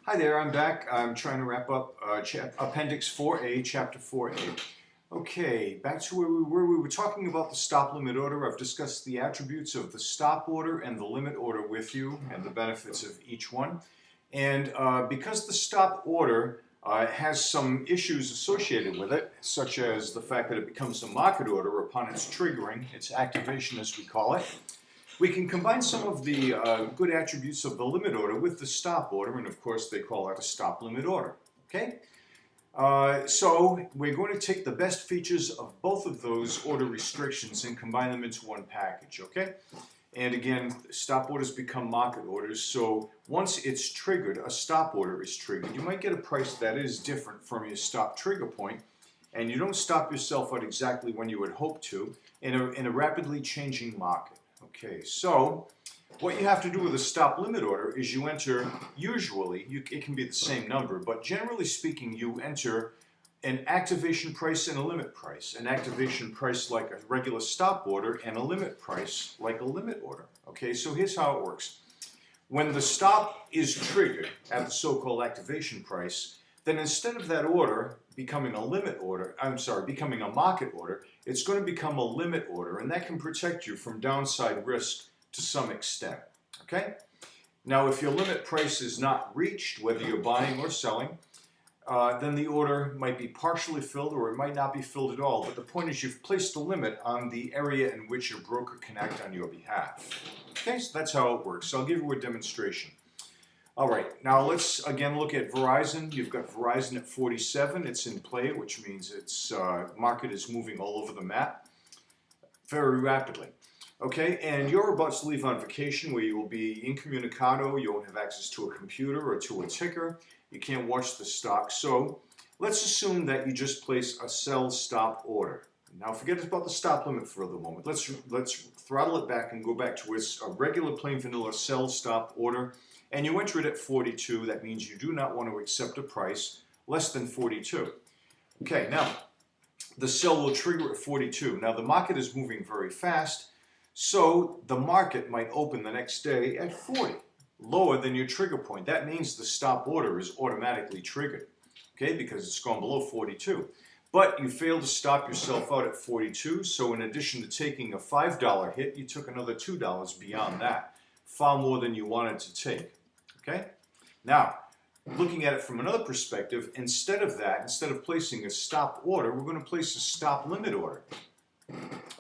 Hi there, I'm back. I'm trying to wrap up Appendix 4A, Chapter 4A. Okay, back to where we were. We were talking about the stop limit order. I've discussed the attributes of the stop order and the limit order with you and the benefits of each one. And because the stop order has some issues associated with it, such as the fact that it becomes a market order upon its triggering, its activation as we call it, we can combine some of the good attributes of the limit order with the stop order, and of course they call it a stop limit order. Okay? So we're going to take the best features of both of those order restrictions and combine them into one package. Okay? And again, stop orders become market orders, so once it's triggered, a stop order is triggered, you might get a price that is different from your stop trigger point, and you don't stop yourself at exactly when you would hope to in a rapidly changing market. Okay, so what you have to do with a stop limit order is you enter, usually, it can be the same number, but generally speaking, you enter an activation price and a limit price. An activation price like a regular stop order and a limit price like a limit order. Okay, so here's how it works. When the stop is triggered at the so-called activation price, then instead of that order becoming a limit order, becoming a market order, it's going to become a limit order, and that can protect you from downside risk to some extent. Okay? Now, if your limit price is not reached, whether you're buying or selling, then the order might be partially filled or it might not be filled at all. But the point is you've placed a limit on the area in which your broker can act on your behalf. Okay, so that's how it works. So I'll give you a demonstration. All right, now let's again look at Verizon. You've got Verizon at 47. It's in play, which means its market is moving all over the map very rapidly. Okay, and you're about to leave on vacation where you will be incommunicado. You won't have access to a computer or to a ticker. You can't watch the stock. So let's assume that you just place a sell stop order. Now forget about the stop limit for the moment. Let's throttle it back and go back to a regular plain vanilla sell stop order. And you enter it at 42. That means you do not want to accept a price less than 42. Okay, now the sell will trigger at 42. Now the market is moving very fast, so the market might open the next day at 40, lower than your trigger point. That means the stop order is automatically triggered, okay, because it's gone below 42. But you failed to stop yourself out at 42, so in addition to taking a $5 hit, you took another $2 beyond that, far more than you wanted to take. Okay? Now, looking at it from another perspective, instead of placing a stop order, we're going to place a stop limit order.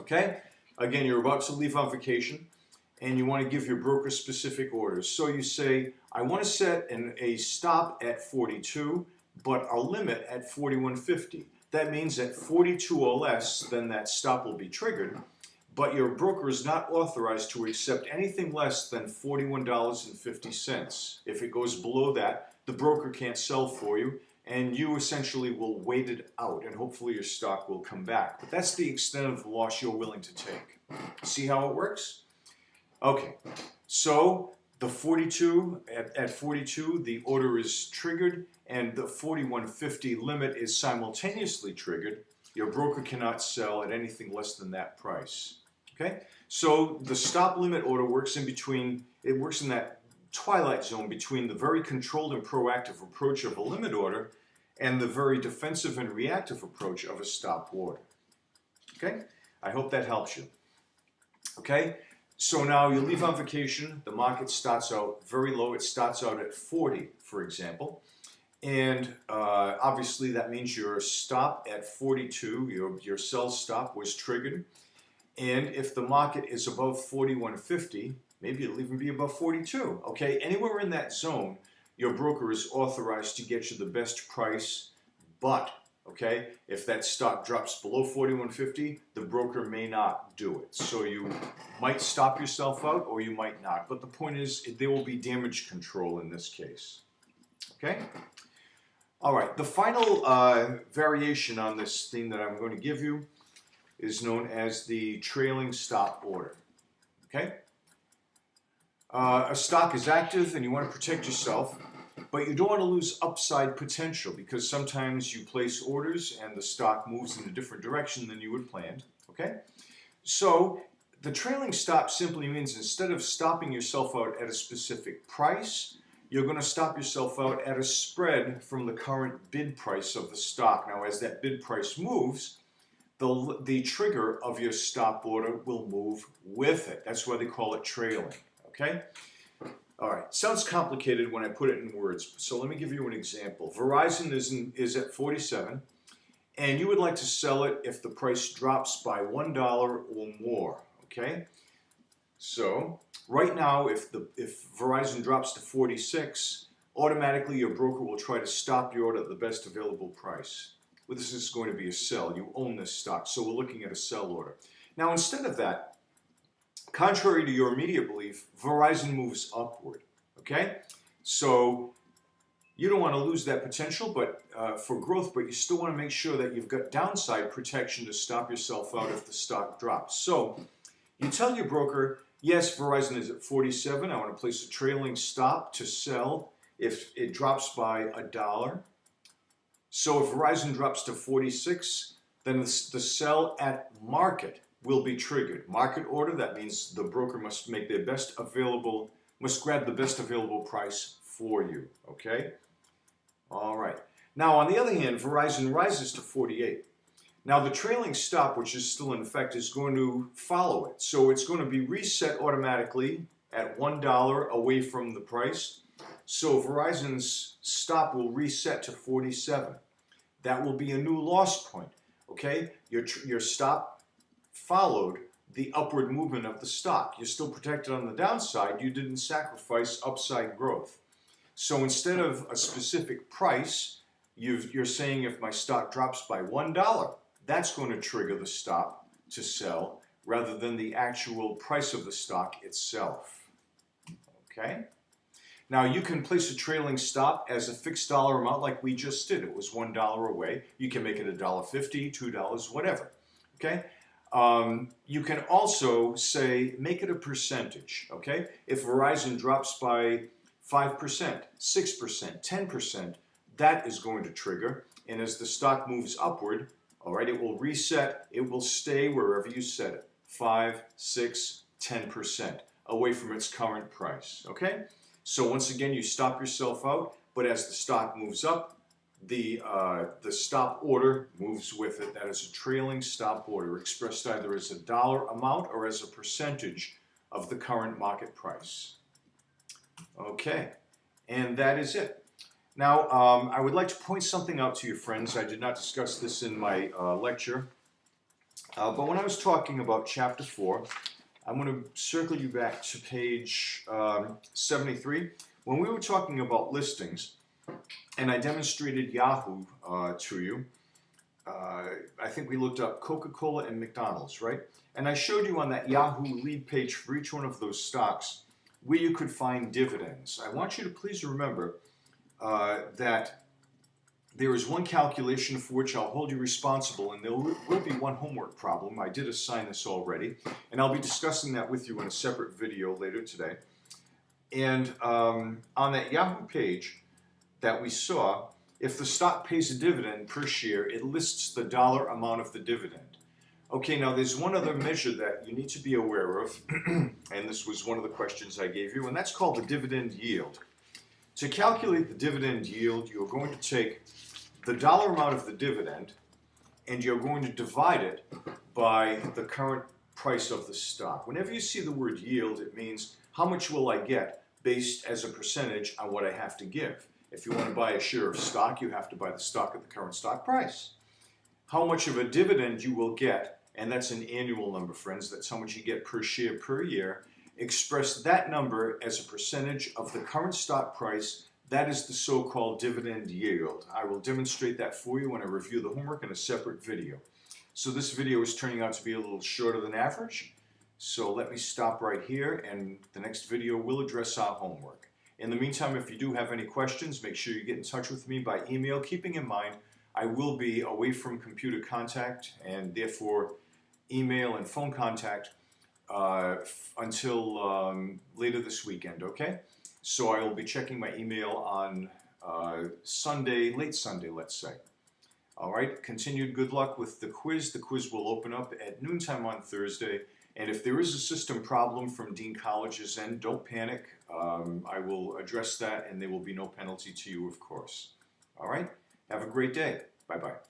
Okay? Again, you're about to leave on vacation, and you want to give your broker specific orders. So you say, I want to set a stop at 42, but a limit at 41.50. That means at 42 or less, then that stop will be triggered. But your broker is not authorized to accept anything less than $41.50. If it goes below that, the broker can't sell for you, and you essentially will wait it out, and hopefully your stock will come back. But that's the extent of the loss you're willing to take. See how it works? Okay, so the 42, at 42, the order is triggered, and the 41.50 limit is simultaneously triggered. Your broker cannot sell at anything less than that price. Okay, so the stop limit order works in between, it works in that twilight zone between the very controlled and proactive approach of a limit order and the very defensive and reactive approach of a stop order. Okay, I hope that helps you. Okay, so now you leave on vacation, the market starts out very low, it starts out at 40, for example. And obviously that means your stop at 42, your sell stop was triggered. And if the market is above 41.50, maybe it'll even be above 42. Okay, anywhere in that zone, your broker is authorized to get you the best price. But, okay, if that stock drops below 41.50, the broker may not do it. So you might stop yourself out or you might not. But the point is, there will be damage control in this case. Okay? All right, the final variation on this theme that I'm going to give you is known as the trailing stop order. Okay? A stock is active and you want to protect yourself, but you don't want to lose upside potential because sometimes you place orders and the stock moves in a different direction than you had planned. Okay? So the trailing stop simply means instead of stopping yourself out at a specific price, you're going to stop yourself out at a spread from the current bid price of the stock. Now, as that bid price moves, the trigger of your stop order will move with it. That's why they call it trailing, okay? All right, sounds complicated when I put it in words, so let me give you an example. Verizon is at 47, and you would like to sell it if the price drops by $1 or more, okay? So right now, if Verizon drops to 46, automatically your broker will try to stop your order at the best available price. Well, this is going to be a sell. You own this stock, so we're looking at a sell order. Now, instead of that, contrary to your immediate belief, Verizon moves upward, okay? So you don't want to lose that potential for growth, but you still want to make sure that you've got downside protection to stop yourself out if the stock drops. So you tell your broker, yes, Verizon is at 47. I want to place a trailing stop to sell if it drops by $1. So if Verizon drops to 46, then the sell at market will be triggered. Market order, that means the broker must make their must grab the best available price for you, okay? All right. Now, on the other hand, Verizon rises to 48. Now, the trailing stop, which is still in effect, is going to follow it. So it's going to be reset automatically at $1 away from the price. So Verizon's stop will reset to 47. That will be a new loss point, okay? Your stop followed the upward movement of the stock. You're still protected on the downside. You didn't sacrifice upside growth. So instead of a specific price, you're saying if my stock drops by $1, that's going to trigger the stop to sell rather than the actual price of the stock itself. Okay? Now you can place a trailing stop as a fixed dollar amount like we just did. It was $1 away. You can make it $1.50, $2, whatever. Okay? You can also say, make it a percentage. Okay? If Verizon drops by 5%, 6%, 10%, that is going to trigger. And as the stock moves upward, all right, it will reset. It will stay wherever you set it, 5, 6, 10% away from its current price. Okay? So once again, you stop yourself out, but as the stock moves up, the stop order moves with it. That is a trailing stop order, expressed either as a dollar amount or as a percentage of the current market price. Okay, and that is it. Now, I would like to point something out to you, friends. I did not discuss this in my lecture, but when I was talking about Chapter 4, I'm going to circle you back to page 73. When we were talking about listings, and I demonstrated Yahoo to you, I think we looked up Coca-Cola and McDonald's, right? And I showed you on that Yahoo lead page for each one of those stocks where you could find dividends. I want you to please remember that there is one calculation for which I'll hold you responsible, and there will be one homework problem. I did assign this already, and I'll be discussing that with you in a separate video later today. And on that Yahoo page that we saw, if the stock pays a dividend per share, it lists the dollar amount of the dividend. Okay, now there's one other measure that you need to be aware of, and this was one of the questions I gave you, and that's called the dividend yield. To calculate the dividend yield, you're going to take the dollar amount of the dividend and you're going to divide it by the current price of the stock. Whenever you see the word yield, it means how much will I get based as a percentage on what I have to give. If you want to buy a share of stock, you have to buy the stock at the current stock price. How much of a dividend you will get, and that's an annual number, friends, that's how much you get per share per year, express that number as a percentage of the current stock price. That is the so-called dividend yield. I will demonstrate that for you when I review the homework in a separate video. So this video is turning out to be a little shorter than average. So let me stop right here, and the next video will address our homework. In the meantime, if you do have any questions, make sure you get in touch with me by email, keeping in mind I will be away from computer contact and therefore email and phone contact until later this weekend, okay? So I will be checking my email on Sunday, late Sunday, let's say. All right, continued good luck with the quiz. The quiz will open up at noontime on Thursday. And if there is a system problem from Dean College's end, don't panic. I will address that and there will be no penalty to you, of course. All right? Have a great day. Bye-bye.